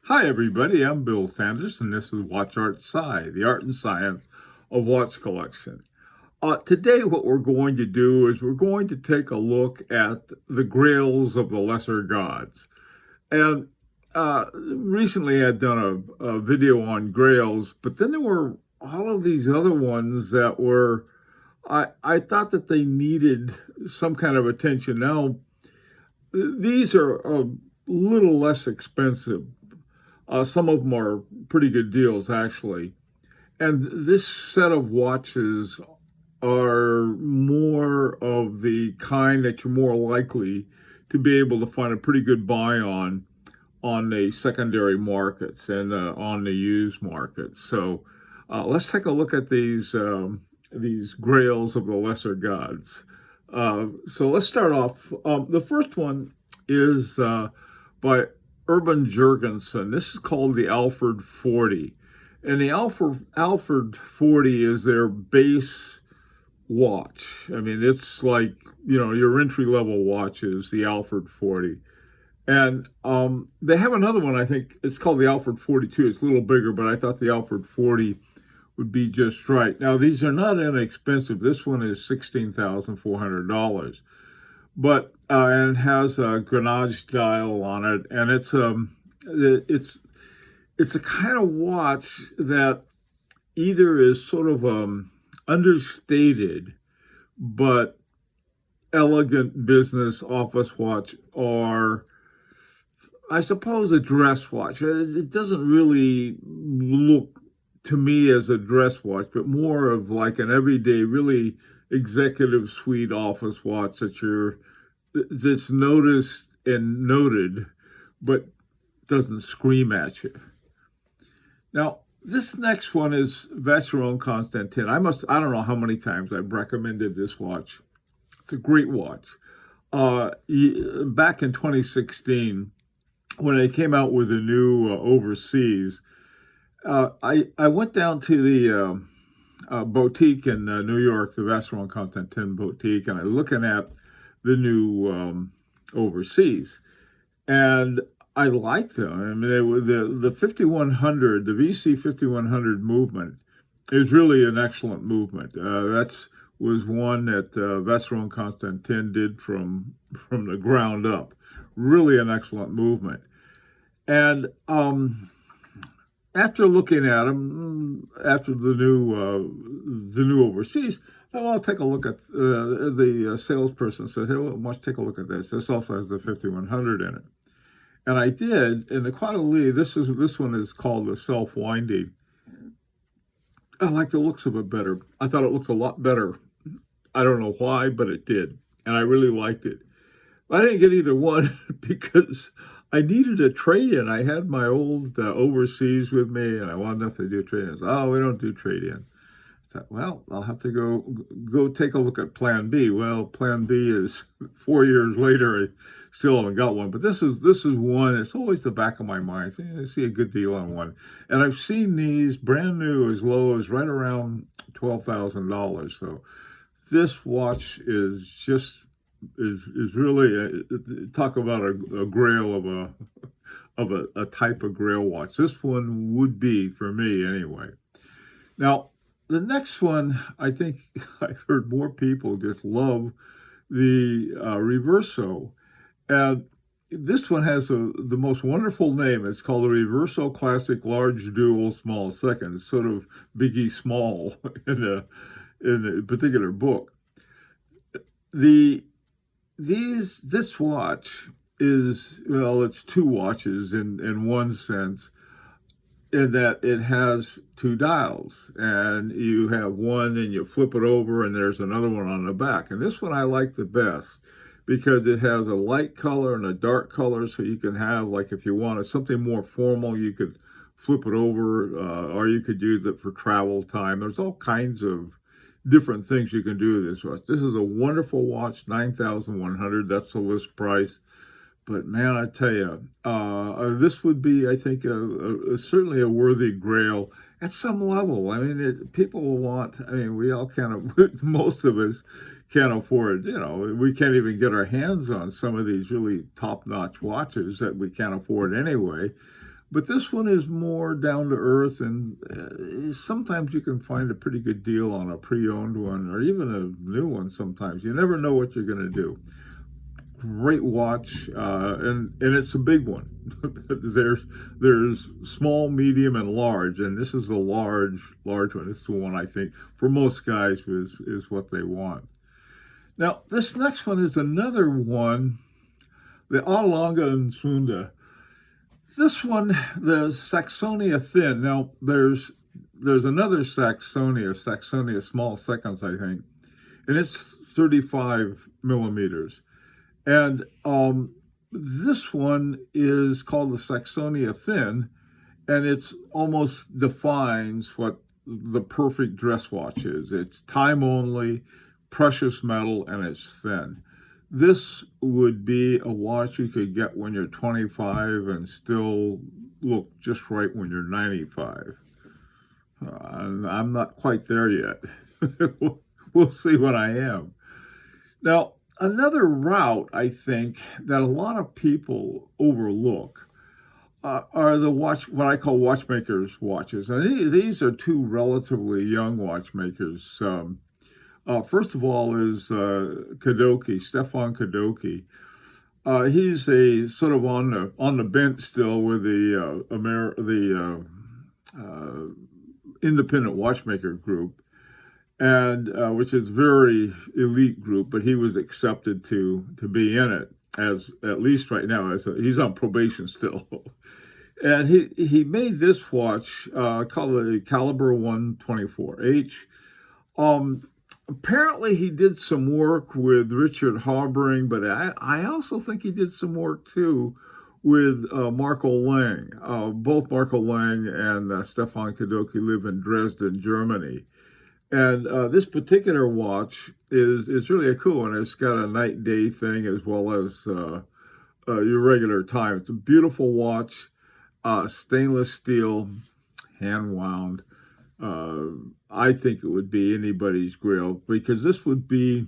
Hi, everybody. I'm Bill Sanders, and this is Watch Art Sci, the art and science of watch collection. Today, what we're going to do is we're going to take a look at the Grails of the lesser gods. And recently, I'd done a video on Grails, but then there were all of these other ones that were, I thought that they needed some kind of attention. Now, these are a little less expensive. Some of them are pretty good deals, actually. And this set of watches are more of the kind that you're more likely to be able to find a pretty good buy on the secondary markets and on the used markets. So let's take a look at these grails of the lesser gods. So let's start off. The first one is by Urban Jurgensen. This is called the Alfred 40. And the Alfred 40 is their base watch. I mean, it's like, your entry level watch is the Alfred 40. And they have another one, I think it's called the Alfred 42. It's a little bigger, but I thought the Alfred 40 would be just right. Now, these are not inexpensive. This one is $16,400, but and has a Grenache dial on it, and it's a kind of watch that either is sort of understated, but elegant business office watch, or I suppose a dress watch. It doesn't really look to me as a dress watch, but more of like an everyday, really executive suite office watch that's noticed and noted, but doesn't scream at you. Now, this next one is Vacheron Constantin. I don't know how many times I've recommended this watch. It's a great watch. Back in 2016, when they came out with a new overseas, I went down to the boutique in New York, the Vacheron Constantin boutique, and I'm looking at the new overseas, and I like them. I mean, the 5100, the VC 5100 movement is really an excellent movement. That's was one that Vacheron Constantin did from the ground up. Really an excellent movement. And after looking at them, after the new overseas, I'll take a look at the salesperson said, "Hey, well, let's take a look at this. This also has the 5100 in it." And I did, and the Quadrille, this one is called the self-winding. I like the looks of it better. I thought it looked a lot better. I don't know why, but it did, and I really liked it. I didn't get either one because I needed a trade-in. I had my old overseas with me, and I wanted enough to do trade-ins. Oh, we don't do trade-in. I thought, well, I'll have to go take a look at Plan B. Well, Plan B is 4 years later. I still haven't got one, but this is one. It's always the back of my mind. I see a good deal on one, and I've seen these brand new as low as right around $12,000. So this watch is really talk about a grail of a type of grail watch. This one would be for me anyway. Now, the next one, I think I've heard more people just love the Reverso. And this one has the most wonderful name. It's called the Reverso Classic Large Dual Small Second. It's sort of Biggie Small in a particular book. This watch is, well, it's two watches in one sense, in that it has two dials, and you have one and you flip it over and there's another one on the back. And this one I like the best because it has a light color and a dark color, so you can have, like, if you wanted something more formal, you could flip it over, or you could use it for travel time. There's all kinds of different things you can do with this watch. This is a wonderful watch, $9,100. That's the list price. But man, I tell you, this would be, I think, certainly a worthy grail at some level. I mean, people will want. I mean, we all kind of, most of us can't afford. We can't even get our hands on some of these really top-notch watches that we can't afford anyway. But this one is more down to earth, and sometimes you can find a pretty good deal on a pre-owned one or even a new one sometimes. You never know what you're going to do. Great watch, and it's a big one. there's small, medium, and large, and this is a large one. This is the one I think for most guys is what they want. Now, this next one is another one, the Alanga and Sunda. This one, the Saxonia Thin. Now, there's another Saxonia small seconds, I think, and it's 35 millimeters. And this one is called the Saxonia Thin, and it's almost defines what the perfect dress watch is. It's time only, precious metal, and it's thin. This would be a watch you could get when you're 25 and still look just right when you're 95. And I'm not quite there yet. We'll see when I am. Now, another route, I think, that a lot of people overlook are the what I call watchmakers' watches. And these are two relatively young watchmakers. First of all is Kadoki, Stefan Kadoki. He's a sort of on the bench still with the independent watchmaker group, and which is very elite group. But he was accepted to be in it, as at least right now he's on probation still. And he made this watch called the Calibre 124H. Apparently, he did some work with Richard Habring, but I also think he did some work, too, with Marco Lang. Both Marco Lang and Stefan Kadoki live in Dresden, Germany. And this particular watch is really a cool one. It's got a night-day thing as well as your regular time. It's a beautiful watch, stainless steel, hand-wound. I think it would be anybody's Grail, because this could be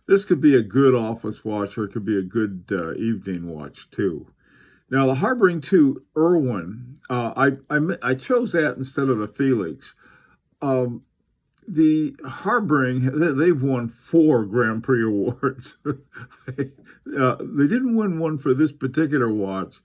a good office watch, or it could be a good evening watch too. Now the Habring 2 Irwin, I chose that instead of the Felix. The Habring, they've won 4 Grand Prix awards. They didn't win one for this particular watch,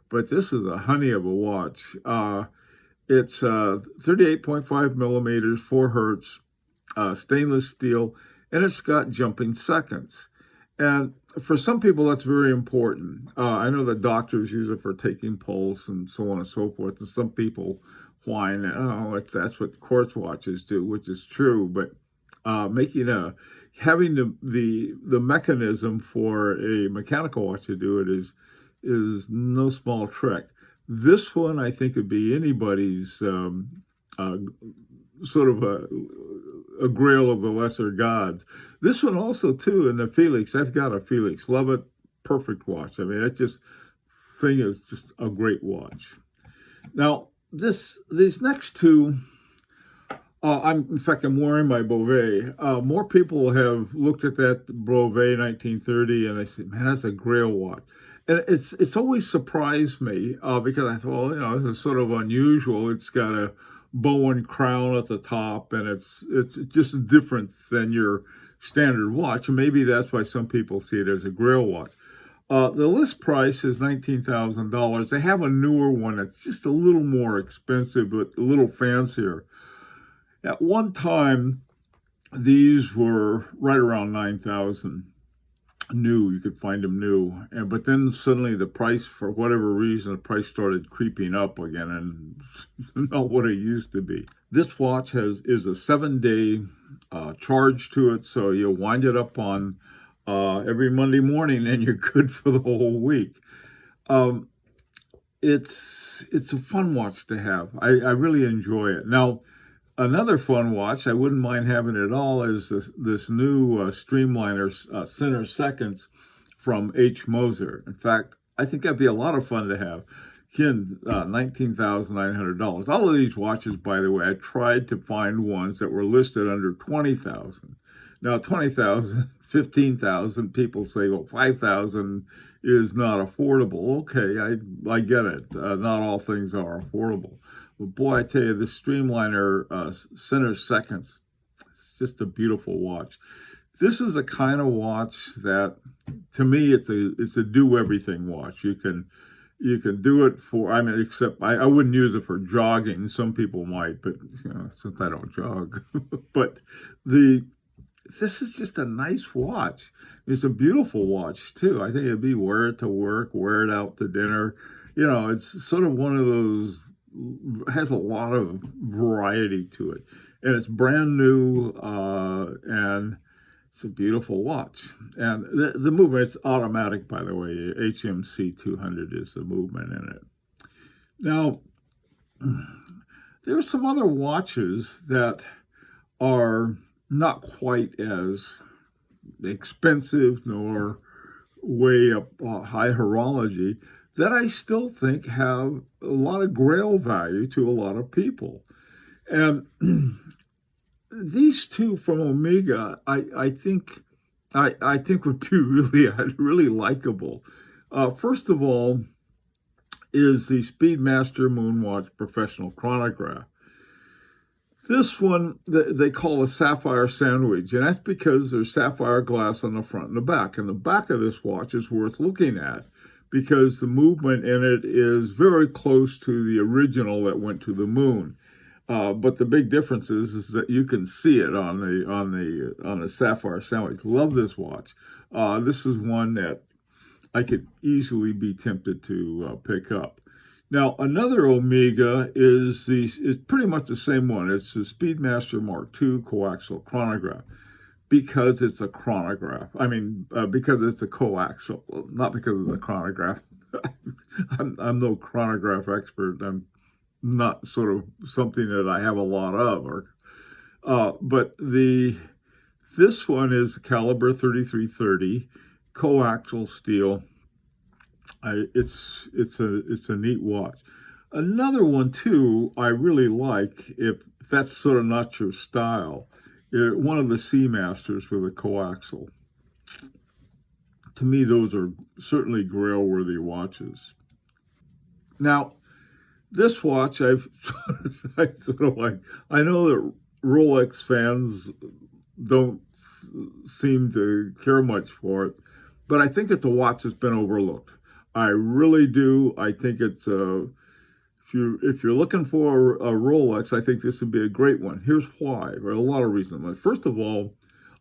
but this is a honey of a watch. It's 38.5 millimeters, 4 hertz, stainless steel, and it's got jumping seconds. And for some people, that's very important. I know that doctors use it for taking pulse and so on and so forth. And some people whine, that's what quartz watches do, which is true. But having the mechanism for a mechanical watch to do it is no small trick. This one, I think, would be anybody's sort of a Grail of the lesser gods. This one also, too, in the Felix, I've got a Felix. Love it. Perfect watch. I mean, thing is just a great watch. Now, these next two, in fact, I'm wearing my Breguet. More people have looked at that Breguet 1930, and they say, man, that's a Grail watch. And it's always surprised me because I thought, well, this is sort of unusual. It's got a bow and crown at the top, and it's just different than your standard watch. And maybe that's why some people see it as a Grail watch. The list price is $19,000. They have a newer one that's just a little more expensive, but a little fancier. At one time, these were right around $9,000. New, you could find them new, but then suddenly the price, for whatever reason, the price started creeping up again, and not what it used to be. This watch is a 7-day charge to it, so you wind it up on every Monday morning, and you're good for the whole week. It's a fun watch to have. I really enjoy it. Now, another fun watch, I wouldn't mind having it all, is this new Streamliner Center Seconds from H. Moser. In fact, I think that'd be a lot of fun to have. Again, $19,900. All of these watches, by the way, I tried to find ones that were listed under $20,000. Now, $20,000, $15,000, people say, well, $5,000 is not affordable. Okay, I get it. Not all things are affordable. But boy, I tell you, this Streamliner Center Seconds, it's just a beautiful watch. This is a kind of watch that, to me, it's a do everything watch. You can do it for, I mean, except I wouldn't use it for jogging. Some people might, but since I don't jog, but this is just a nice watch. It's a beautiful watch too. I think it'd be wear it to work, wear it out to dinner. It's sort of one of those, has a lot of variety to it, and it's brand new, and it's a beautiful watch. And the movement, it's automatic, by the way. HMC 200 is the movement in it. Now, there are some other watches that are not quite as expensive nor way up high horology that I still think have a lot of grail value to a lot of people. And these two from Omega, I think would be really likable. First of all, is the Speedmaster Moonwatch Professional Chronograph. This one they call a sapphire sandwich, and that's because there's sapphire glass on the front and the back. And the back of this watch is worth looking at because the movement in it is very close to the original that went to the moon. But the big difference is that you can see it on the sapphire sandwich. Love this watch. This is one that I could easily be tempted to pick up. Now, another Omega is pretty much the same one. It's the Speedmaster Mark II coaxial chronograph because it's a chronograph. I mean, because it's a coaxial, not because of the chronograph. I'm no chronograph expert. I'm not sort of something that I have a lot of. But this one is Calibre 3330 coaxial steel. It's a neat watch. Another one too I really like, if that's sort of not your style, one of the Seamasters with a coaxial. To me, those are certainly grail-worthy watches. Now, this watch I sort of like. I know that Rolex fans don't seem to care much for it, but I think it's a watch that's been overlooked. I really do. I think it's if you're looking for a Rolex, I think this would be a great one. Here's why. There are a lot of reasons. First of all,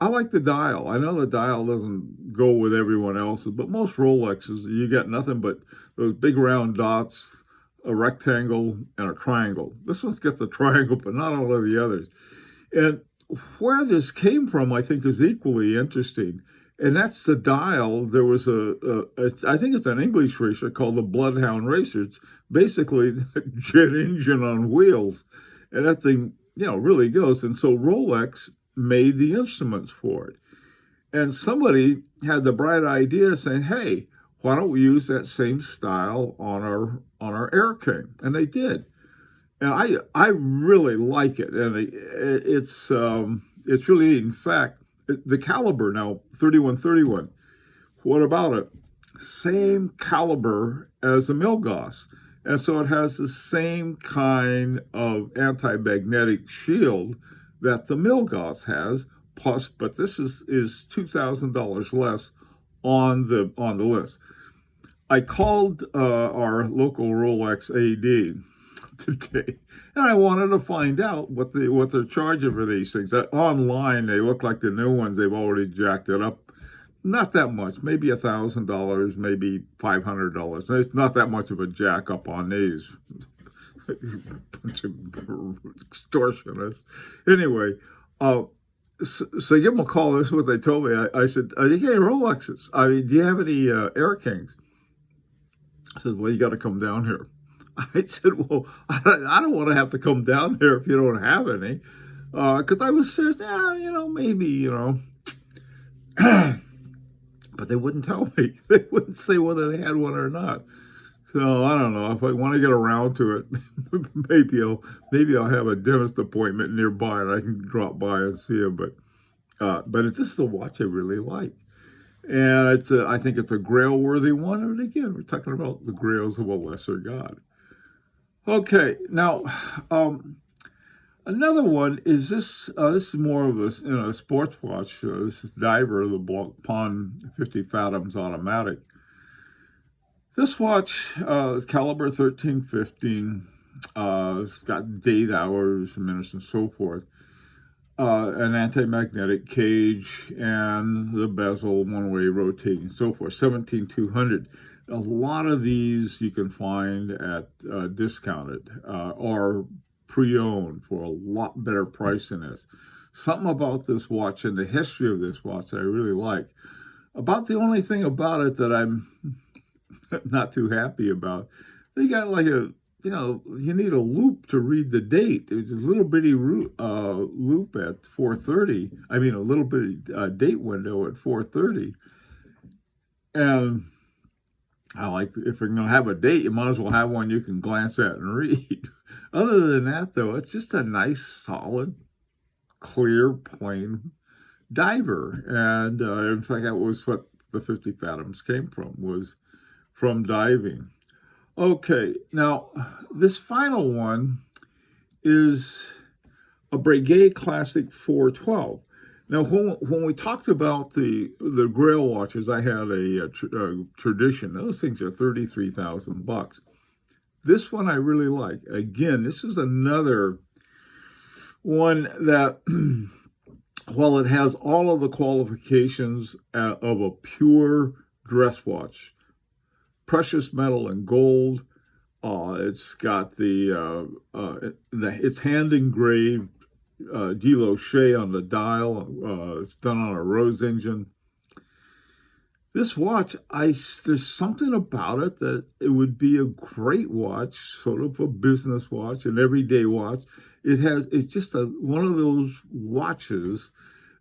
I like the dial. I know the dial doesn't go with everyone else's, but most Rolexes, you get nothing but those big round dots, a rectangle, and a triangle. This one gets a triangle, but not all of the others. And where this came from, I think, is equally interesting. And that's the dial. There was I think it's an English racer called the Bloodhound Racer. It's basically a jet engine on wheels. And that thing, really goes. And so Rolex made the instruments for it. And somebody had the bright idea saying, hey, why don't we use that same style on our Air King? And they did. And I really like it. And it's really neat. In fact, the Calibre now, 3131. What about it? Same caliber as the Milgauss. And so it has the same kind of anti-magnetic shield that the Milgauss has, plus, but this is $2,000 less on the list. I called our local Rolex AD today, and I wanted to find out what they're charging for these things. Online, they look like the new ones. They've already jacked it up. Not that much, maybe $1,000, maybe $500. It's not that much of a jack up on these. Bunch of extortionists. Anyway, so give them a call. This is what they told me. I said, "Are you getting Rolexes? Do you have any Air Kings?" I said, "Well, you got to come down here." I said, "Well, I don't want to have to come down here if you don't have any," because I was serious. Maybe. But they wouldn't tell me. They wouldn't say whether they had one or not. So I don't know. If I want to get around to it, maybe I'll have a dentist appointment nearby and I can drop by and see him. But this is a watch I really like. And I think it's a Grail-worthy one. And again, we're talking about the Grails of a lesser god. Okay, now another one is this. This is more of a sports watch. This is Diver, the Blancpain 50 Fathoms automatic. This watch is Calibre 1315. It's got date, hours, minutes, and so forth. An anti-magnetic cage, and the bezel, one-way rotating, so forth. 17,200. A lot of these you can find at discounted or pre-owned for a lot better price than this. Something about this watch and the history of this watch that I really like. About the only thing about it that I'm not too happy about, they got like you need a loop to read the date. There's a little bitty loop at 4:30. I mean, a little bitty date window at 4:30. And I like, if you're going to have a date, you might as well have one you can glance at and read. Other than that, though, it's just a nice, solid, clear, plain diver. And in fact, that was what the 50 Fathoms came from, was from diving. Okay, now this final one is a Breguet Classic 412. Now, when we talked about the Grail watches, I had a tradition. Those things are $33,000. This one I really like. Again, this is another one that, while it has all of the qualifications of a pure dress watch, precious metal and gold. It's got it's hand engraved Deloche on the dial. It's done on a Rose engine. This watch, there's something about it that it would be a great watch, sort of a business watch, an everyday watch. It's just one of those watches.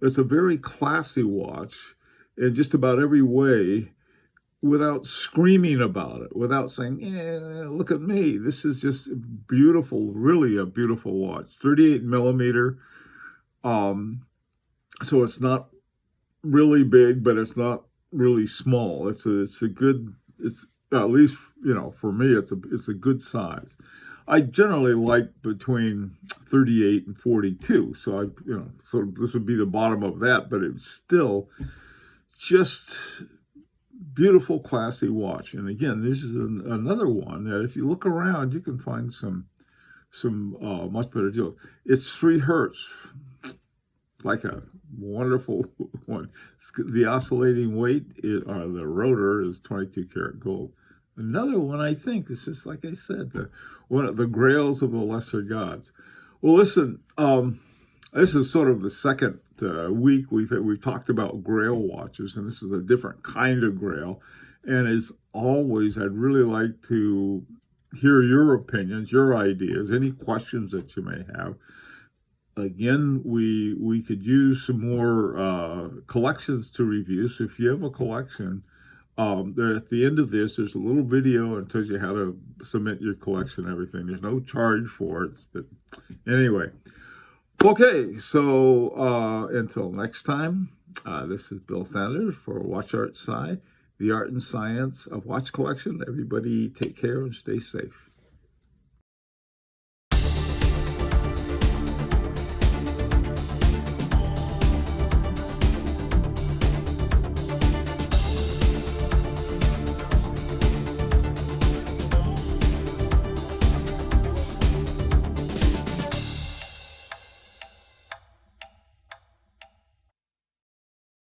It's a very classy watch in just about every way, without screaming about it, without saying, look at me. This is just beautiful, really a beautiful watch. 38 millimeter. So it's not really big, but it's not really small. It's a good, it's at least, for me, it's a good size. I generally like between 38 and 42. So so this would be the bottom of that, but it's still just beautiful, classy watch. And again, this is another one that if you look around, you can find some much better deals. It's 3 hertz, like a wonderful one. The oscillating weight, the rotor is 22 karat gold. Another one, I think, this is, like I said, one of the Grails of the lesser gods. Well, listen, this is sort of the second week we've talked about Grail watches, and this is a different kind of Grail. And as always, I'd really like to hear your opinions, your ideas, any questions that you may have. Again, we could use some more collections to review. So if you have a collection, there at the end of this, there's a little video that tells you how to submit your collection and everything. There's no charge for it, but anyway. Okay, so until next time, this is Bill Sanders for Watch Art Sci, the art and science of watch collection. Everybody take care and stay safe.